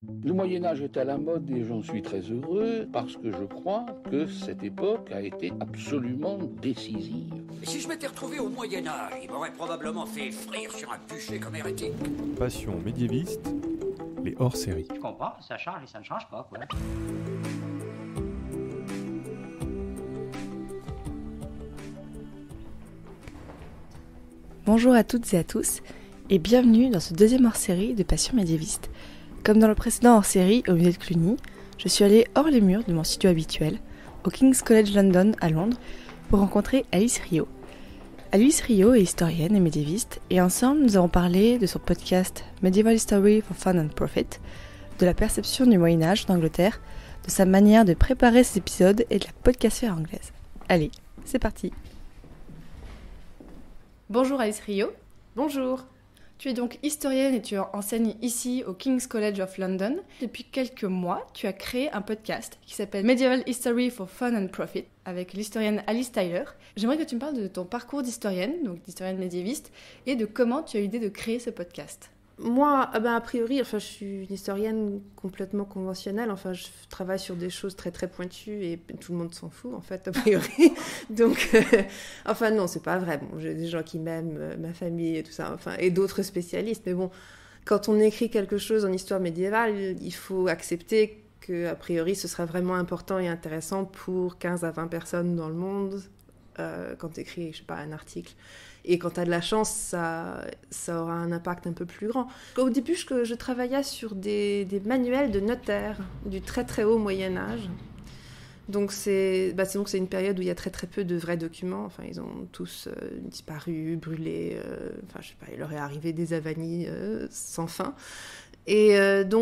Le Moyen-Âge est à la mode et j'en suis très heureux parce que je crois que cette époque a été absolument décisive. Si je m'étais retrouvé au Moyen-Âge, il m'aurait probablement fait frire sur un bûcher comme hérétique. Passion médiéviste, les hors-séries. Je comprends, ça change et ça ne change pas, quoi. Bonjour à toutes et à tous, et bienvenue dans ce deuxième hors-série de Passion médiéviste. Comme dans le précédent hors-série au musée de Cluny, je suis allée hors les murs de mon studio habituel, au King's College London à Londres, pour rencontrer Alice Rio. Alice Rio est historienne et médiéviste, et ensemble nous avons parlé de son podcast Medieval History for Fun and Profit, de la perception du Moyen-Âge d'Angleterre, de sa manière de préparer ses épisodes et de la podcastphère anglaise. Allez, c'est parti. Bonjour Alice Rio. Bonjour. Tu es donc historienne et tu enseignes ici au King's College of London. Depuis quelques mois, tu as créé un podcast qui s'appelle Medieval History for Fun and Profit avec l'historienne Alice Tyler. J'aimerais que tu me parles de ton parcours d'historienne, donc d'historienne médiéviste, et de comment tu as eu l'idée de créer ce podcast. Moi, a priori, je suis une historienne complètement conventionnelle. Je travaille sur des choses très très pointues et tout le monde s'en fout, en fait, a priori. Donc, non, c'est pas vrai. Bon, j'ai des gens qui m'aiment, ma famille et tout ça, et d'autres spécialistes. Mais bon, quand on écrit quelque chose en histoire médiévale, il faut accepter que, a priori, ce sera vraiment important et intéressant pour 15 à 20 personnes dans le monde quand tu écris, je sais pas, un article. Et quand tu as de la chance, ça aura un impact un peu plus grand. Au début, je travaillais sur des manuels de notaires du très très haut Moyen-Âge. Donc c'est une période où il y a très très peu de vrais documents. Ils ont tous disparu, brûlés. Je sais pas, il leur est arrivé des avanies sans fin. Et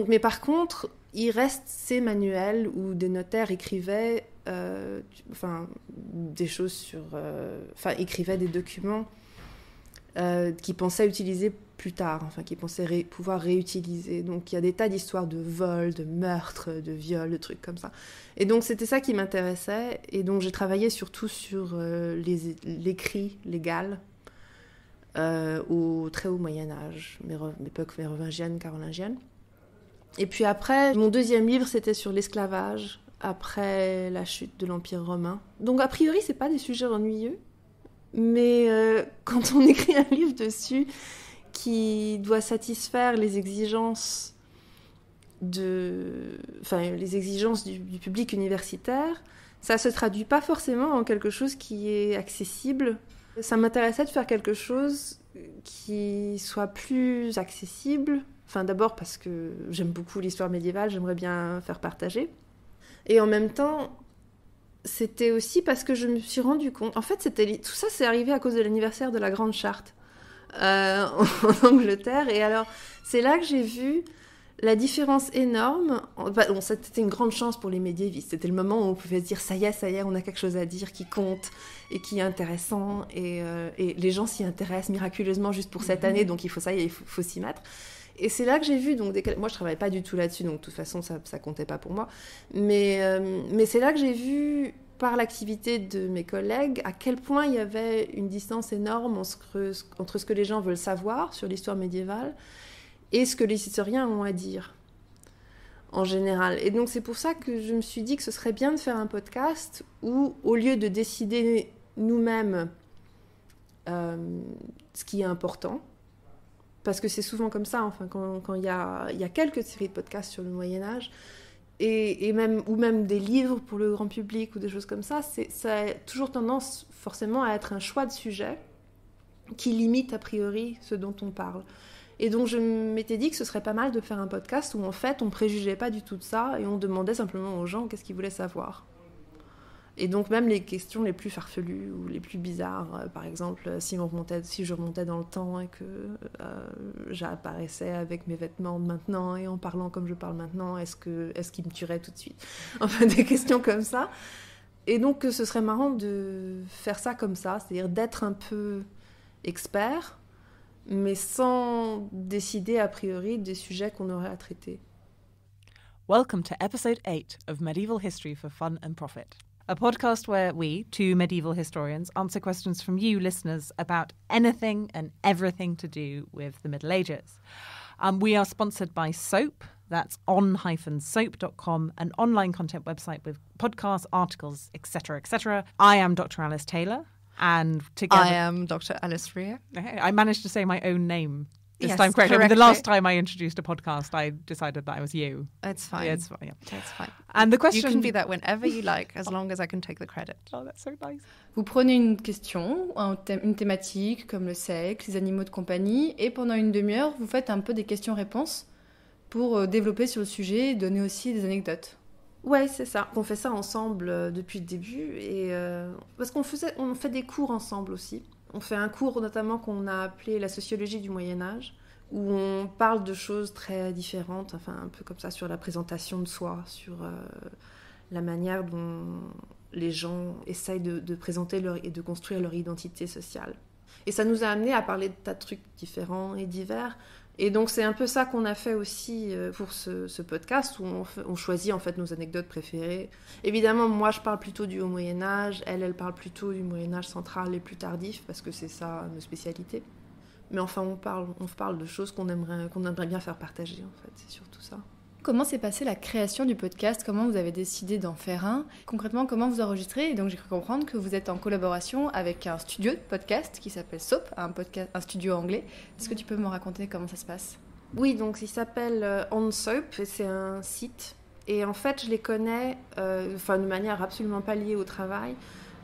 mais par contre, il reste ces manuels où des notaires écrivaient des choses sur... écrivaient des documents qui pensaient utiliser plus tard, qui pensaient pouvoir réutiliser. Donc il y a des tas d'histoires de vols, de meurtres, de viols, de trucs comme ça. Et donc c'était ça qui m'intéressait. Et donc j'ai travaillé surtout sur l'écrit légal au très haut Moyen-Âge, l'époque mérovingienne, carolingienne. Et puis après, mon deuxième livre, c'était sur l'esclavage, après la chute de l'Empire romain. Donc a priori, c'est pas des sujets ennuyeux. Mais quand on écrit un livre dessus qui doit satisfaire les exigences du public universitaire, ça se traduit pas forcément en quelque chose qui est accessible. Ça m'intéressait de faire quelque chose qui soit plus accessible. D'abord parce que j'aime beaucoup l'histoire médiévale, j'aimerais bien faire partager. Et en même temps, c'était aussi parce que je me suis rendu compte... En fait, tout ça, c'est arrivé à cause de l'anniversaire de la Grande Charte en Angleterre. Et alors, c'est là que j'ai vu la différence énorme. C'était une grande chance pour les médiévistes. C'était le moment où on pouvait se dire « ça y est, on a quelque chose à dire qui compte et qui est intéressant. » Et les gens s'y intéressent miraculeusement juste pour cette année, donc il faut s'y mettre. Et c'est là que j'ai vu, moi je travaillais pas du tout là-dessus, donc de toute façon ça comptait pas pour moi, mais c'est là que j'ai vu, par l'activité de mes collègues, à quel point il y avait une distance énorme entre ce que les gens veulent savoir sur l'histoire médiévale et ce que les historiens ont à dire, en général. Et donc c'est pour ça que je me suis dit que ce serait bien de faire un podcast où, au lieu de décider nous-mêmes ce qui est important, parce que c'est souvent comme ça, quand il y a quelques séries de podcasts sur le Moyen-Âge, ou même des livres pour le grand public ou des choses comme ça, ça a toujours tendance forcément à être un choix de sujet qui limite a priori ce dont on parle. Et donc je m'étais dit que ce serait pas mal de faire un podcast où en fait on préjugeait pas du tout de ça et on demandait simplement aux gens qu'est-ce qu'ils voulaient savoir. Et donc même les questions les plus farfelues ou les plus bizarres, par exemple si je remontais dans le temps et que j'apparaissais avec mes vêtements de maintenant et en parlant comme je parle maintenant, est-ce qu'ils me tueraient tout de suite ? Des questions comme ça. Et donc ce serait marrant de faire ça comme ça, c'est-à-dire d'être un peu expert, mais sans décider a priori des sujets qu'on aurait à traiter. Welcome to episode 8 of Medieval History for Fun and Profit. A podcast where we, two medieval historians, answer questions from you, listeners, about anything and everything to do with the Middle Ages. We are sponsored by Soap, That's on-soap.com, an online content website with podcasts, articles, etc., etc. I am Dr. Alice Taylor, and together... I am Dr. Alice Rea. I managed to say my own name this Yes, time correctly. I mean, the correctly. last time I introduced a podcast, I decided that I was you. It's fine. Yeah, it's fine. Yeah. It's fine. And the You question... can be that whenever you like, as long as I can take the credit. Oh, that's so nice. Vous prenez une question, une thématique comme le sexe, les animaux de compagnie, et pendant une demi-heure, vous faites un peu des questions-réponses pour développer sur le sujet et donner aussi des anecdotes. Ouais, c'est ça. On fait ça ensemble depuis le début. Parce qu'on fait des cours ensemble aussi. On fait un cours notamment qu'on a appelé la sociologie du Moyen-Âge, où on parle de choses très différentes, enfin un peu comme ça, sur la présentation de soi, sur la manière dont les gens essayent de présenter et de construire leur identité sociale. Et ça nous a amené à parler de tas de trucs différents et divers. Et donc c'est un peu ça qu'on a fait aussi pour ce podcast, où on choisit en fait nos anecdotes préférées. Évidemment, moi je parle plutôt du Haut Moyen-Âge, elle parle plutôt du Moyen-Âge central et plus tardif, parce que c'est ça nos spécialités. Mais enfin, on parle de choses qu'on aimerait bien faire partager, en fait, c'est surtout ça. Comment s'est passée la création du podcast? Comment vous avez décidé d'en faire un? Concrètement, comment vous enregistrez? Et donc j'ai cru comprendre que vous êtes en collaboration avec un studio de podcast qui s'appelle Soap, un studio anglais. Est-ce que tu peux me raconter comment ça se passe? Oui, donc il s'appelle On Soap, et c'est un site. Et en fait, je les connais, de manière absolument pas liée au travail,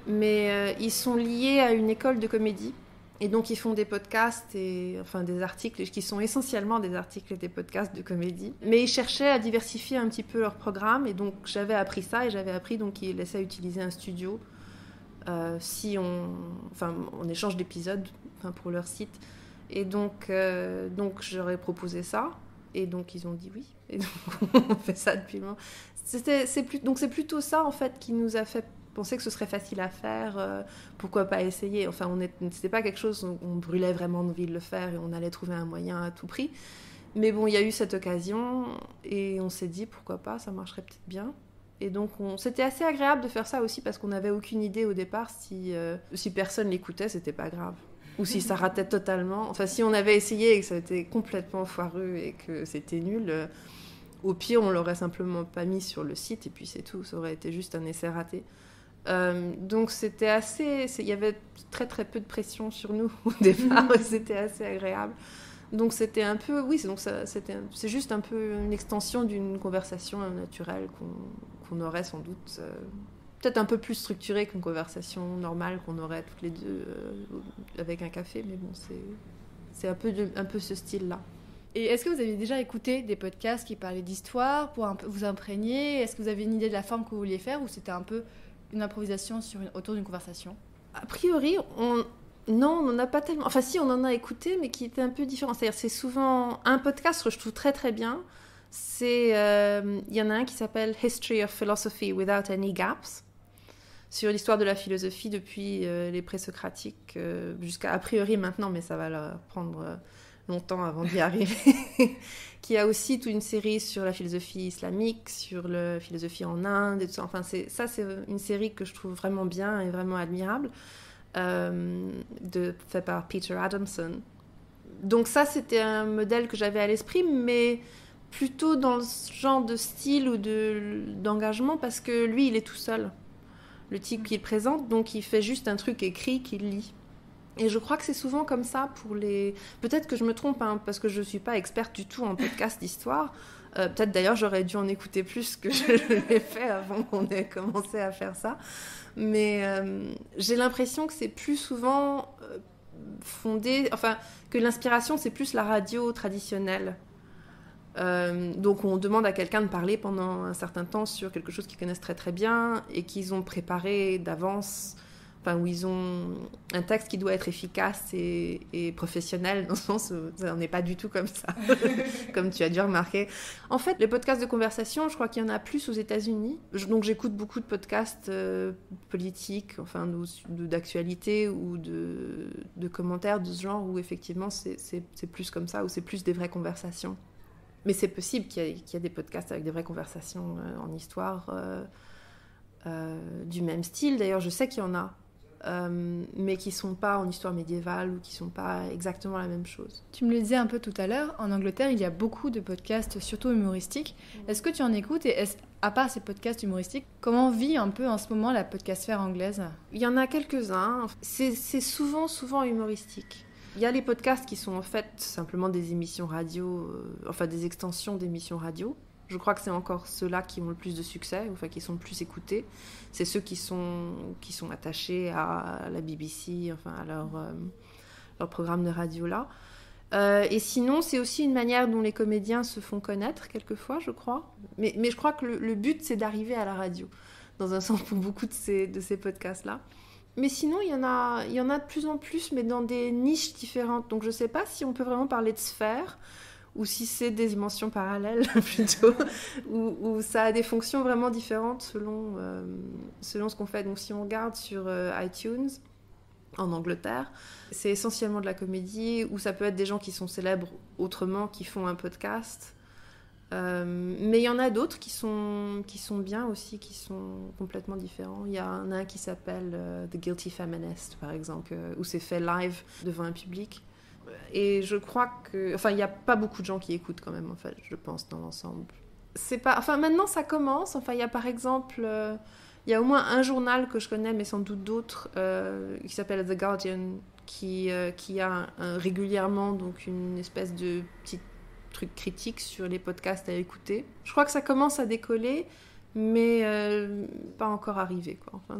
mais ils sont liés à une école de comédie. Et donc, ils font des podcasts des articles qui sont essentiellement des articles et des podcasts de comédie. Mais ils cherchaient à diversifier un petit peu leur programme. Et donc, j'avais appris ça et j'avais appris qu'ils laissaient utiliser un studio en échange d'épisodes pour leur site. Et donc j'aurais proposé ça. Et donc, ils ont dit oui. Et donc, on fait ça depuis longtemps. Donc, c'est plutôt ça, en fait, qui nous a fait penser que ce serait facile à faire, pourquoi pas essayer. Enfin, c'était pas quelque chose où on brûlait vraiment envie de le faire et on allait trouver un moyen à tout prix. Mais bon, il y a eu cette occasion et on s'est dit pourquoi pas, ça marcherait peut-être bien. Et donc, c'était assez agréable de faire ça aussi parce qu'on n'avait aucune idée au départ si personne l'écoutait, c'était pas grave. Ou si ça ratait totalement. Enfin, si on avait essayé et que ça était complètement foireux et que c'était nul, au pire, on l'aurait simplement pas mis sur le site et puis c'est tout. Ça aurait été juste un essai raté. Donc c'était il y avait très très peu de pression sur nous au départ, c'était assez agréable. Donc c'était un peu, c'est juste un peu une extension d'une conversation naturelle qu'on aurait sans doute, peut-être un peu plus structurée qu'une conversation normale qu'on aurait toutes les deux avec un café, mais bon, c'est un peu ce style-là. Et est-ce que vous avez déjà écouté des podcasts qui parlaient d'histoire pour un peu vous imprégner? Est-ce que vous avez une idée de la forme que vous vouliez faire ou c'était un peu une improvisation autour d'une conversation? A priori, on n'en a pas tellement. Enfin, si, on en a écouté, mais qui était un peu différent. C'est-à-dire, c'est souvent un podcast que je trouve très très bien. Il y en a un qui s'appelle History of Philosophy Without Any Gaps, sur l'histoire de la philosophie depuis les présocratiques jusqu'à a priori maintenant, mais ça va leur prendre longtemps avant d'y arriver. Qui a aussi toute une série sur la philosophie islamique, sur la philosophie en Inde et tout ça. Enfin, c'est une série que je trouve vraiment bien et vraiment admirable, fait par Peter Adamson. Donc ça, c'était un modèle que j'avais à l'esprit, mais plutôt dans ce genre de style ou d'engagement, parce que lui, il est tout seul. Le type qu'il présente, donc il fait juste un truc écrit qu'il lit. Et je crois que c'est souvent comme ça pour les... Peut-être que je me trompe, hein, parce que je ne suis pas experte du tout en podcast d'histoire. Peut-être d'ailleurs j'aurais dû en écouter plus que je l'ai fait avant qu'on ait commencé à faire ça. Mais j'ai l'impression que c'est plus souvent fondé... Enfin, que l'inspiration, c'est plus la radio traditionnelle. Donc on demande à quelqu'un de parler pendant un certain temps sur quelque chose qu'ils connaissent très très bien et qu'ils ont préparé d'avance... Enfin, où ils ont un texte qui doit être efficace et professionnel, dans le sens où on n'est pas du tout comme ça, comme tu as dû remarquer. En fait, les podcasts de conversation, je crois qu'il y en a plus aux États-Unis. Donc j'écoute beaucoup de podcasts politiques, enfin d'actualité ou de commentaires de ce genre, où effectivement c'est plus comme ça, où c'est plus des vraies conversations. Mais c'est possible qu'il y ait des podcasts avec des vraies conversations en histoire du même style. D'ailleurs, je sais qu'il y en a. mais qui sont pas en histoire médiévale ou qui sont pas exactement la même chose. Tu me le disais un peu tout à l'heure, en Angleterre, il y a beaucoup de podcasts, surtout humoristiques. Est-ce que tu en écoutes et à part ces podcasts humoristiques, comment vit un peu en ce moment la podcasphère anglaise ? Il y en a quelques-uns. C'est souvent humoristique. Il y a les podcasts qui sont en fait simplement des émissions radio, enfin des extensions d'émissions radio. Je crois que c'est encore ceux-là qui ont le plus de succès, enfin qui sont le plus écoutés. C'est ceux qui sont attachés à la BBC, enfin à leur programme de radio-là. Et sinon, c'est aussi une manière dont les comédiens se font connaître, quelquefois, je crois. Mais je crois que le but, c'est d'arriver à la radio, dans un sens pour beaucoup de ces podcasts-là. Mais sinon, il y en a de plus en plus, mais dans des niches différentes. Donc je ne sais pas si on peut vraiment parler de sphères, ou si c'est des dimensions parallèles plutôt, où ça a des fonctions vraiment différentes selon ce qu'on fait. Donc si on regarde sur iTunes, en Angleterre, c'est essentiellement de la comédie, ou ça peut être des gens qui sont célèbres autrement, qui font un podcast. Mais il y en a d'autres qui sont bien aussi, qui sont complètement différents. Il y en a un qui s'appelle The Guilty Feminist, par exemple, où c'est fait live devant un public. Et je crois que... Enfin, il n'y a pas beaucoup de gens qui écoutent quand même, en fait, je pense, dans l'ensemble. C'est pas... Enfin, maintenant, ça commence. Enfin, il y a par exemple... il y a au moins un journal que je connais, mais sans doute d'autres, qui s'appelle The Guardian, qui a régulièrement donc, une espèce de petit truc critique sur les podcasts à écouter. Je crois que ça commence à décoller, mais pas encore arrivé, quoi. Enfin,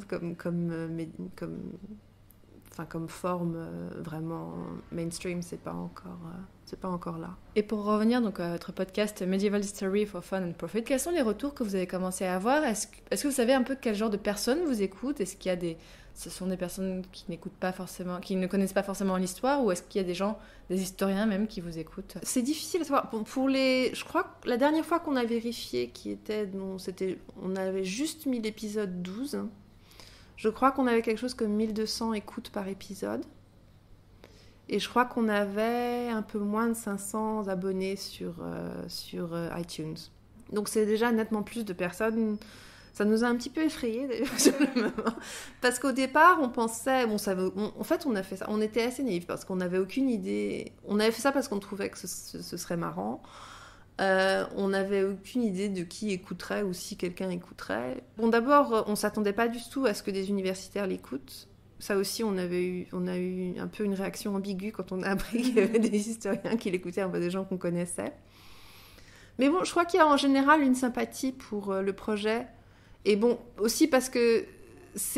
comme forme vraiment mainstream, c'est pas encore là. Et pour revenir donc à votre podcast Medieval History for Fun and Profit, quels sont les retours que vous avez commencé à avoir ? Est-ce que vous savez un peu quel genre de personnes vous écoutent ? Est-ce qu'il y a ce sont des personnes qui n'écoutent pas forcément, qui ne connaissent pas forcément l'histoire, ou est-ce qu'il y a des gens, des historiens même, qui vous écoutent ? C'est difficile à savoir. Je crois que la dernière fois qu'on a vérifié on avait juste mis l'épisode 12. Je crois qu'on avait quelque chose comme 1200 écoutes par épisode. Et je crois qu'on avait un peu moins de 500 abonnés sur iTunes. Donc c'est déjà nettement plus de personnes. Ça nous a un petit peu effrayés d'ailleurs sur le moment. Parce qu'au départ, on pensait... en fait, on a fait ça. On était assez naïfs parce qu'on n'avait aucune idée. On avait fait ça parce qu'on trouvait que ce serait marrant. On n'avait aucune idée de qui écouterait ou si quelqu'un écouterait. Bon, d'abord, on ne s'attendait pas du tout à ce que des universitaires l'écoutent. Ça aussi, on a eu un peu une réaction ambiguë quand on a appris qu'il y avait des historiens qui l'écoutaient, enfin, des gens qu'on connaissait. Mais bon, je crois qu'il y a en général une sympathie pour le projet. Et bon, aussi parce que,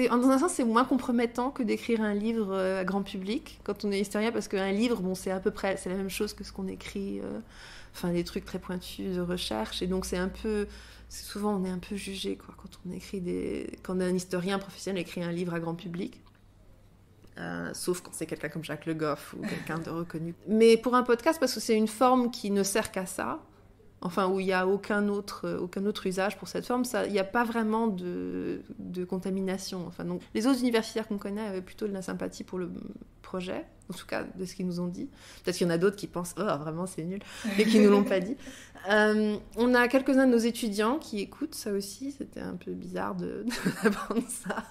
dans un sens, c'est moins compromettant que d'écrire un livre à grand public quand on est historien, parce qu'un livre, bon, c'est à peu près la même chose que ce qu'on écrit... Enfin, des trucs très pointus de recherche, et donc souvent on est un peu jugé, quoi, quand un historien professionnel écrit un livre à grand public, sauf quand c'est quelqu'un comme Jacques Le Goff ou quelqu'un de reconnu. Mais pour un podcast, parce que c'est une forme qui ne sert qu'à ça, enfin où il n'y a aucun autre usage pour cette forme, il n'y a pas vraiment de contamination. Enfin, donc, les autres universitaires qu'on connaît avaient plutôt de la sympathie pour le projet, en tout cas de ce qu'ils nous ont dit. Peut-être qu'il y en a d'autres qui pensent « Oh, vraiment, c'est nul », et qui ne nous l'ont pas dit. On a quelques-uns de nos étudiants qui écoutent ça aussi, c'était un peu bizarre d'apprendre ça.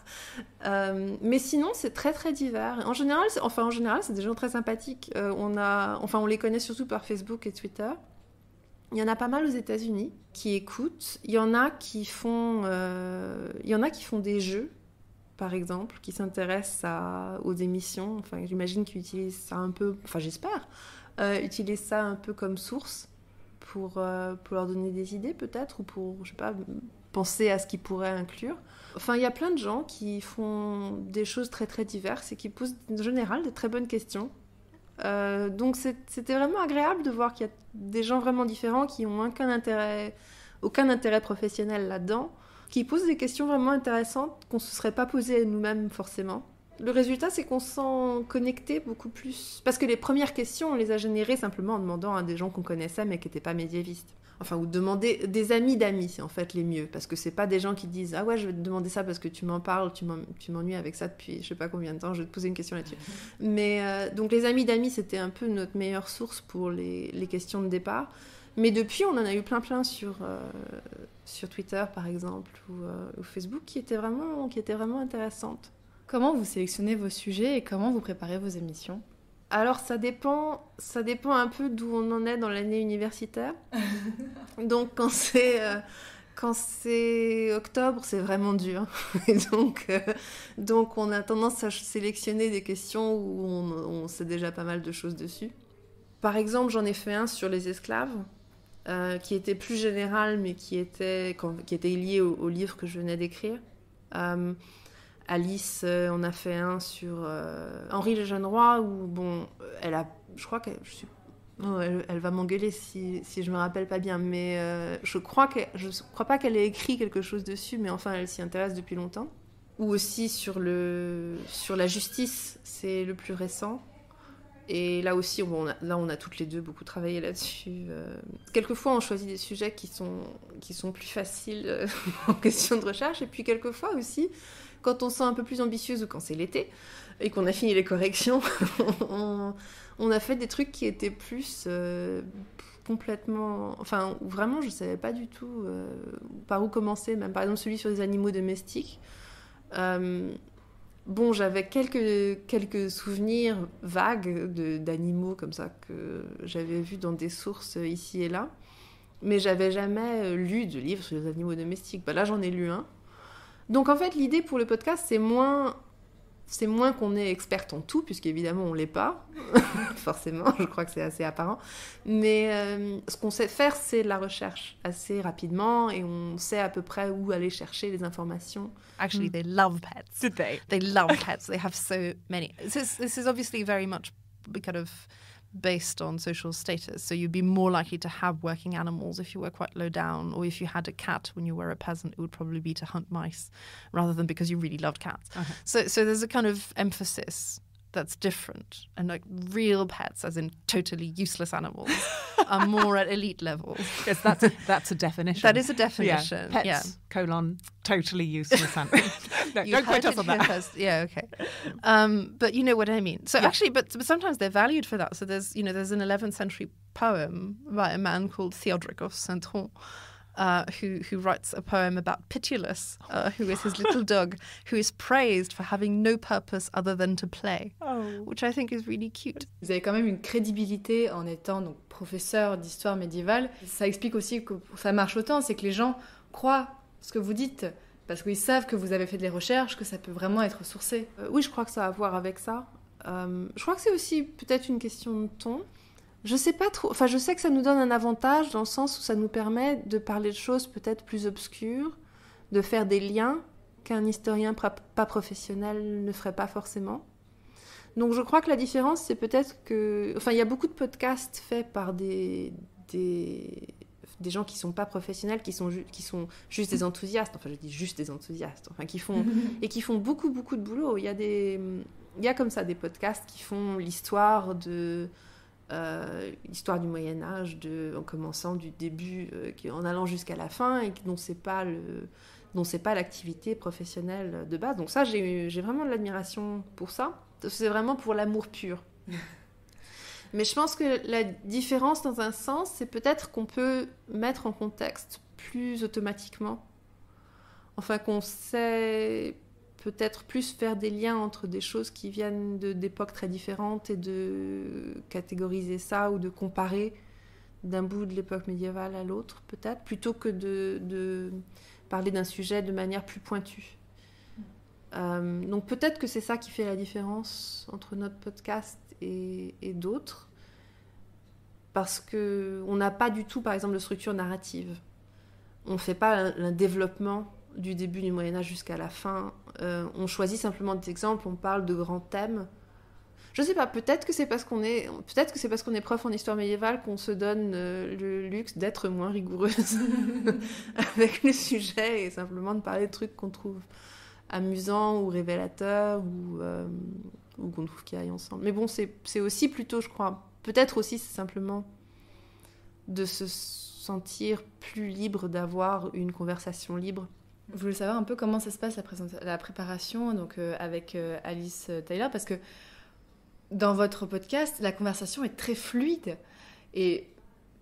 Mais sinon, c'est très très divers. En général, c'est des gens très sympathiques. On les connaît surtout par Facebook et Twitter. Il y en a pas mal aux États-Unis qui écoutent. Il y en a qui font des jeux, par exemple, qui s'intéressent aux émissions. Enfin, j'imagine qu'ils utilisent ça un peu... Enfin, j'espère. Utilisent ça un peu comme source pour leur donner des idées, peut-être, ou pour, je sais pas, penser à ce qu'ils pourraient inclure. Enfin, il y a plein de gens qui font des choses très, très diverses et qui posent, en général, des très bonnes questions. Donc c'était vraiment agréable de voir qu'il y a des gens vraiment différents qui n'ont aucun intérêt professionnel là-dedans, qui posent des questions vraiment intéressantes qu'on ne se serait pas posées nous-mêmes forcément. Le résultat, c'est qu'on se sent connecté beaucoup plus. Parce que les premières questions, on les a générées simplement en demandant à des gens qu'on connaissait mais qui n'étaient pas médiévistes. Enfin, ou demander des amis d'amis, c'est en fait les mieux. Parce que c'est pas des gens qui disent « Ah ouais, je vais te demander ça parce que tu m'en parles, tu m'ennuies avec ça depuis je sais pas combien de temps, je vais te poser une question là-dessus. » Mais donc les amis d'amis, c'était un peu notre meilleure source pour les questions de départ. Mais depuis, on en a eu plein sur Twitter, par exemple, ou Facebook, qui étaient vraiment intéressantes. Comment vous sélectionnez vos sujets et comment vous préparez vos émissions ? Alors ça dépend un peu d'où on en est dans l'année universitaire. Donc quand c'est octobre, c'est vraiment dur. Et donc on a tendance à sélectionner des questions où on sait déjà pas mal de choses dessus. Par exemple, j'en ai fait un sur les esclaves, qui était plus général, mais qui était lié au livre que je venais d'écrire. Alice, on a fait un sur Henri le Jeune Roi, où bon, elle va m'engueuler si je me rappelle pas bien, mais je crois pas qu'elle ait écrit quelque chose dessus, mais enfin elle s'y intéresse depuis longtemps. Ou aussi sur la justice, c'est le plus récent. Et là aussi, on a toutes les deux beaucoup travaillé là-dessus. Quelquefois, on choisit des sujets qui sont plus faciles en question de recherche. Et puis, quelquefois aussi, quand on se sent un peu plus ambitieuse ou quand c'est l'été et qu'on a fini les corrections, on a fait des trucs qui étaient plus complètement... Enfin, vraiment, je ne savais pas du tout par où commencer. Même par exemple, celui sur les animaux domestiques. Bon, j'avais quelques souvenirs vagues d'animaux comme ça que j'avais vus dans des sources ici et là, mais j'avais jamais lu de livre sur les animaux domestiques. Là, j'en ai lu un. Donc, en fait, l'idée pour le podcast, c'est moins qu'on est experte en tout, puisqu'évidemment, on l'est pas. Forcément, je crois que c'est assez apparent. Mais ce qu'on sait faire, c'est de la recherche assez rapidement, et on sait à peu près où aller chercher les informations. Actually, they love pets. Did they? They love pets. They have so many. This is obviously very much kind of based on social status. So you'd be more likely to have working animals if you were quite low down, or if you had a cat when you were a peasant, it would probably be to hunt mice rather than because you really loved cats. Okay. So there's a kind of emphasis that's different, and like real pets, as in totally useless animals, are more at elite levels. Yes, that's a definition. That is a definition. Yeah. Pets, totally useless animals. No, don't quote us on that. Yeah, okay. But you know what I mean. So actually, but sometimes they're valued for that. So there's an 11th century poem by a man called Theodoric of Saint-Tron, who writes a poem about Pitulus, who is his little dog, who is praised for having no purpose other than to play, which I think is really cute. Vous avez quand même une crédibilité en étant donc professeur d'histoire médiévale. Ça explique aussi que ça marche autant, c'est que les gens croient ce que vous dites, parce qu'ils savent que vous avez fait des recherches, que ça peut vraiment être sourcé. Oui, je crois que ça a à voir avec ça. Je crois que c'est aussi peut-être une question de ton. Je sais pas trop. Enfin, je sais que ça nous donne un avantage dans le sens où ça nous permet de parler de choses peut-être plus obscures, de faire des liens qu'un historien pas professionnel ne ferait pas forcément. Donc, je crois que la différence, c'est peut-être que... Enfin, il y a beaucoup de podcasts faits par des gens qui sont pas professionnels, qui sont juste des enthousiastes. Enfin, je dis juste des enthousiastes. Enfin, qui font beaucoup, beaucoup de boulot. Il y a comme ça des podcasts qui font l'histoire du Moyen-Âge, en commençant du début, en allant jusqu'à la fin, et dont c'est pas l'activité professionnelle de base. Donc ça, j'ai vraiment de l'admiration pour ça. C'est vraiment pour l'amour pur. Mais je pense que la différence, dans un sens, c'est peut-être qu'on peut mettre en contexte plus automatiquement. Enfin, qu'on sait peut-être plus faire des liens entre des choses qui viennent d'époques très différentes et de catégoriser ça ou de comparer d'un bout de l'époque médiévale à l'autre, peut-être, plutôt que de parler d'un sujet de manière plus pointue. Donc peut-être que c'est ça qui fait la différence entre notre podcast et d'autres, parce qu'on n'a pas du tout, par exemple, de structure narrative. On ne fait pas un développement du début du Moyen-Âge jusqu'à la fin. On choisit simplement des exemples, on parle de grands thèmes. Je sais pas, peut-être que c'est parce qu'on est prof en histoire médiévale qu'on se donne le luxe d'être moins rigoureuse avec le sujet et simplement de parler de trucs qu'on trouve amusants ou révélateurs ou qu'on trouve qui aillent ensemble. Mais bon, c'est aussi plutôt, je crois, peut-être aussi c'est simplement de se sentir plus libre, d'avoir une conversation libre. Je voulais savoir un peu comment ça se passe la préparation donc, avec Alice Taylor, parce que dans votre podcast, la conversation est très fluide. Et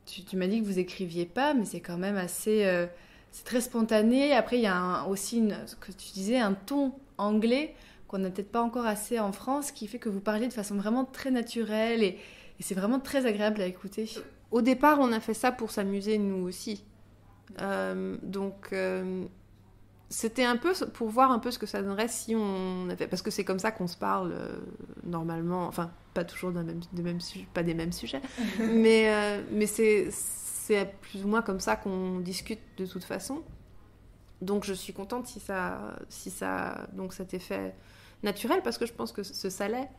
tu m'as dit que vous écriviez pas, mais c'est quand même assez... c'est très spontané. Après, il y a aussi, ce que tu disais, un ton anglais qu'on n'a peut-être pas encore assez en France, qui fait que vous parlez de façon vraiment très naturelle et c'est vraiment très agréable à écouter. Au départ, on a fait ça pour s'amuser, nous aussi. C'était un peu pour voir un peu ce que ça donnerait si on avait... Parce que c'est comme ça qu'on se parle normalement, enfin, pas toujours pas des mêmes sujets, mais c'est plus ou moins comme ça qu'on discute de toute façon. Donc je suis contente si ça donc cet effet naturel, parce que je pense que ça l'est.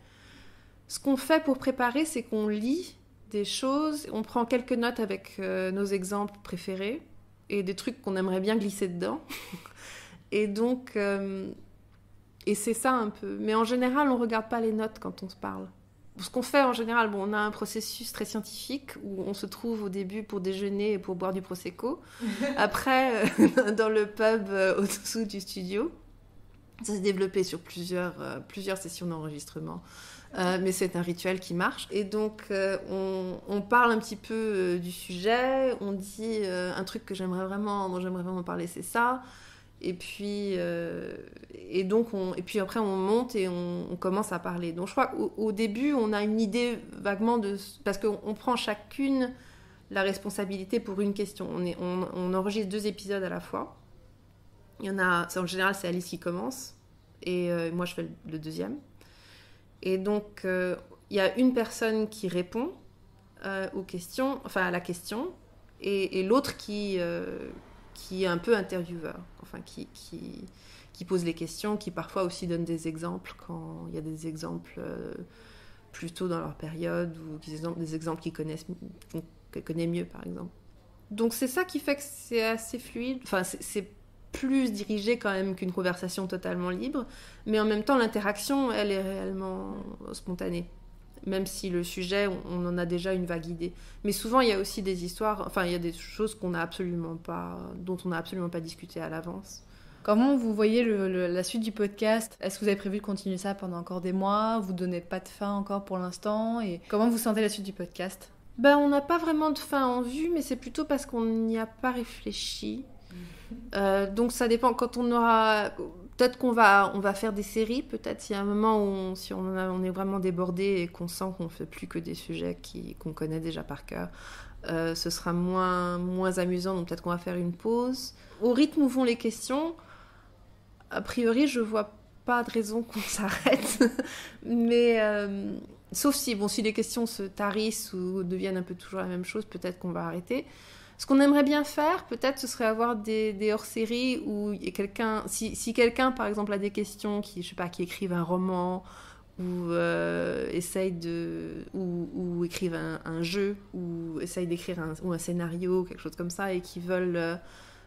Ce qu'on fait pour préparer, c'est qu'on lit des choses, on prend quelques notes avec nos exemples préférés et des trucs qu'on aimerait bien glisser dedans. Et donc, et c'est ça un peu. Mais en général, on ne regarde pas les notes quand on se parle. Ce qu'on fait en général, on a un processus très scientifique où on se trouve au début pour déjeuner et pour boire du prosecco. Après, dans le pub au-dessous du studio. Ça s'est développé sur plusieurs sessions d'enregistrement. Mais c'est un rituel qui marche. Et donc, on parle un petit peu du sujet. On dit un truc dont j'aimerais vraiment parler, c'est ça. Et puis après on monte et on commence à parler. Donc je crois qu'au début on a une idée vaguement parce qu'on prend chacune la responsabilité pour une question. On enregistre 2 épisodes à la fois. En général c'est Alice qui commence et moi je fais le deuxième. Et donc il y a une personne qui répond aux questions, enfin à la question, et l'autre qui est un peu intervieweur, enfin qui pose les questions, qui parfois aussi donne des exemples quand il y a des exemples plutôt dans leur période ou des exemples qu'elle connaît mieux par exemple. Donc c'est ça qui fait que c'est assez fluide, enfin c'est plus dirigé quand même qu'une conversation totalement libre, mais en même temps l'interaction elle est réellement spontanée. Même si le sujet, on en a déjà une vague idée. Mais souvent, il y a aussi des histoires, enfin, il y a des choses dont on n'a absolument pas discuté à l'avance. Comment vous voyez la suite du podcast ? Est-ce que vous avez prévu de continuer ça pendant encore des mois ? Vous ne donnez pas de fin encore pour l'instant ? Et comment vous sentez la suite du podcast ? On n'a pas vraiment de fin en vue, mais c'est plutôt parce qu'on n'y a pas réfléchi. Donc ça dépend, quand on aura... Peut-être qu'on va faire des séries, peut-être s'il y a un moment où on est vraiment débordé et qu'on sent qu'on ne fait plus que des sujets qu'on connaît déjà par cœur. Ce sera moins amusant, donc peut-être qu'on va faire une pause. Au rythme où vont les questions, a priori, je ne vois pas de raison qu'on s'arrête. Mais sauf si les questions se tarissent ou deviennent un peu toujours la même chose, peut-être qu'on va arrêter. Ce qu'on aimerait bien faire, peut-être, ce serait avoir des hors-séries où il y a quelqu'un... Si quelqu'un, par exemple, a des questions, qui écrivent un roman ou ou écrivent un jeu ou essayent d'écrire un scénario, quelque chose comme ça, et qui veulent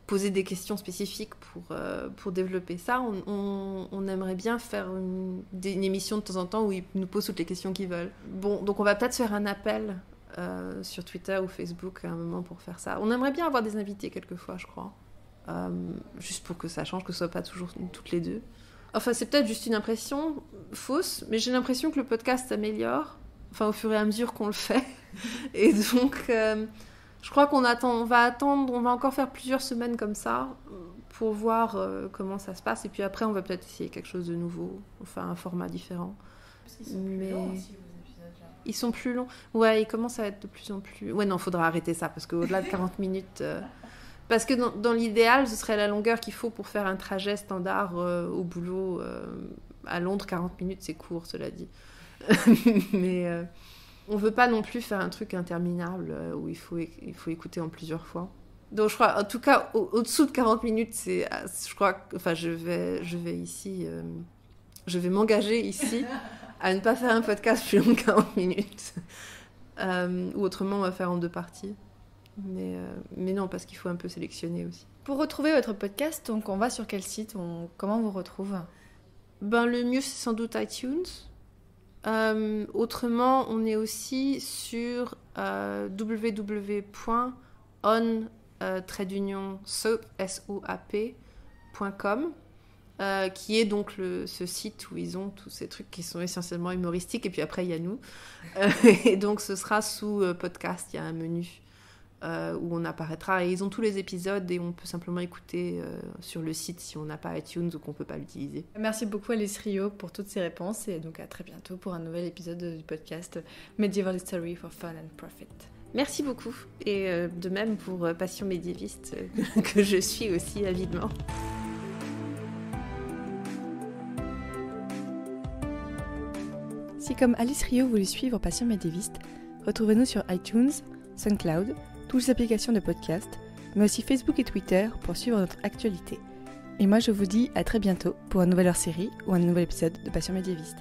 poser des questions spécifiques pour développer ça, on aimerait bien faire une émission de temps en temps où ils nous posent toutes les questions qu'ils veulent. Bon, donc on va peut-être faire un appel sur Twitter ou Facebook à un moment pour faire ça. On aimerait bien avoir des invités quelquefois, je crois. Juste pour que ça change, que ce soit pas toujours toutes les deux. Enfin, c'est peut-être juste une impression fausse, mais j'ai l'impression que le podcast s'améliore, enfin, au fur et à mesure qu'on le fait. Et donc, je crois on va encore faire plusieurs semaines comme ça pour voir comment ça se passe. Et puis après, on va peut-être essayer quelque chose de nouveau, enfin, un format différent. Parce qu'ils sont plus longs aussi, vos épisodes, là. Ils sont plus longs. Ouais, ils commencent à être de plus en plus... Ouais, non, faudra arrêter ça, parce qu'au-delà de 40 minutes... Parce que dans l'idéal, ce serait la longueur qu'il faut pour faire un trajet standard au boulot. À Londres, 40 minutes, c'est court, cela dit. Mais on veut pas non plus faire un truc interminable où il faut écouter en plusieurs fois. Donc je crois, en tout cas, au-dessous de 40 minutes, je crois... Enfin, je vais ici... je vais m'engager ici à ne pas faire un podcast plus long que 40 minutes. Ou autrement, on va faire en 2 parties. Mais non, parce qu'il faut un peu sélectionner aussi. Pour retrouver votre podcast, donc on va sur quel site ? Comment on vous retrouve ? Le mieux, c'est sans doute iTunes. Autrement, on est aussi sur www.on-soap.com, qui est donc ce site où ils ont tous ces trucs qui sont essentiellement humoristiques, et puis après il y a nous. Et donc ce sera sous podcast, il y a un menu où on apparaîtra. Et ils ont tous les épisodes et on peut simplement écouter sur le site si on n'a pas iTunes ou qu'on ne peut pas l'utiliser. Merci beaucoup Alice Rio pour toutes ces réponses et donc à très bientôt pour un nouvel épisode du podcast Medieval History for Fun and Profit. Merci beaucoup et de même pour Passion médiéviste que je suis aussi avidement. Si comme Alice Rio voulait suivre Passion médiéviste, retrouvez-nous sur iTunes, SoundCloud, toutes les applications de podcast, mais aussi Facebook et Twitter pour suivre notre actualité. Et moi je vous dis à très bientôt pour un nouvel hors-série ou un nouvel épisode de Passion médiéviste.